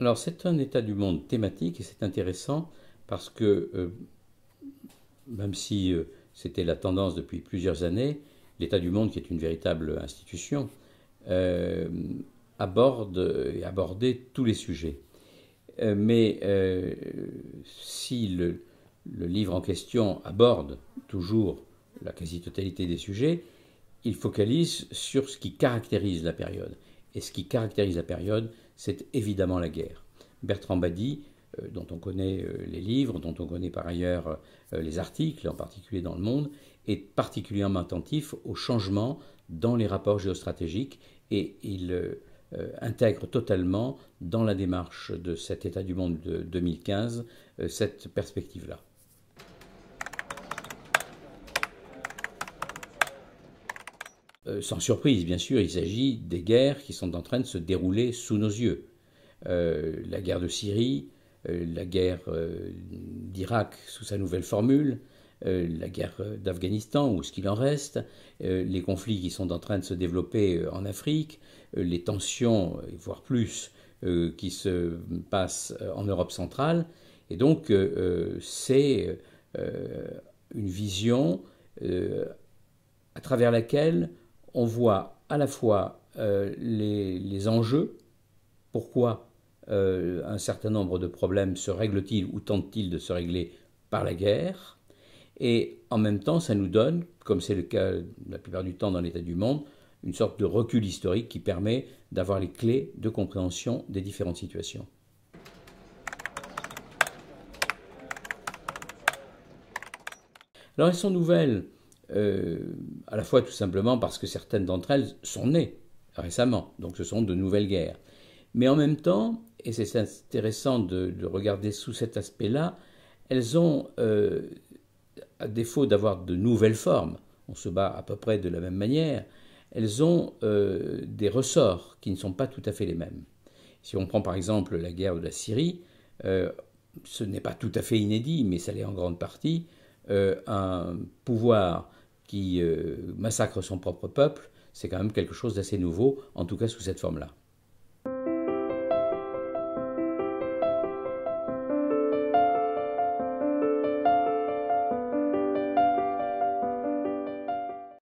Alors c'est un état du monde thématique et c'est intéressant parce que même si c'était la tendance depuis plusieurs années, l'état du monde, qui est une véritable institution, euh, aborde et abordait tous les sujets. Mais si le livre en question aborde toujours la quasi-totalité des sujets, il focalise sur ce qui caractérise la période. Et ce qui caractérise la période, c'est évidemment la guerre. Bertrand Badi, dont on connaît les livres, dont on connaît par ailleurs les articles, en particulier dans Le Monde, est particulièrement attentif aux changements dans les rapports géostratégiques et il intègre totalement dans la démarche de cet état du monde de 2015 cette perspective-là. Sans surprise, bien sûr, il s'agit des guerres qui sont en train de se dérouler sous nos yeux. La guerre de Syrie, la guerre d'Irak sous sa nouvelle formule, la guerre d'Afghanistan ou ce qu'il en reste, les conflits qui sont en train de se développer en Afrique, les tensions, voire plus, qui se passent en Europe centrale. Et donc, c'est une vision à travers laquelle on voit à la fois les enjeux, pourquoi un certain nombre de problèmes se règlent-ils ou tentent-ils de se régler par la guerre, et en même temps ça nous donne, comme c'est le cas la plupart du temps dans l'état du monde, une sorte de recul historique qui permet d'avoir les clés de compréhension des différentes situations. Alors elles sont nouvelles à la fois tout simplement parce que certaines d'entre elles sont nées récemment, donc ce sont de nouvelles guerres. Mais en même temps, et c'est intéressant de regarder sous cet aspect-là, elles ont, à défaut d'avoir de nouvelles formes, on se bat à peu près de la même manière, elles ont des ressorts qui ne sont pas tout à fait les mêmes. Si on prend par exemple la guerre de la Syrie, ce n'est pas tout à fait inédit, mais ça l'est en grande partie, un pouvoir qui massacre son propre peuple, c'est quand même quelque chose d'assez nouveau, en tout cas sous cette forme-là.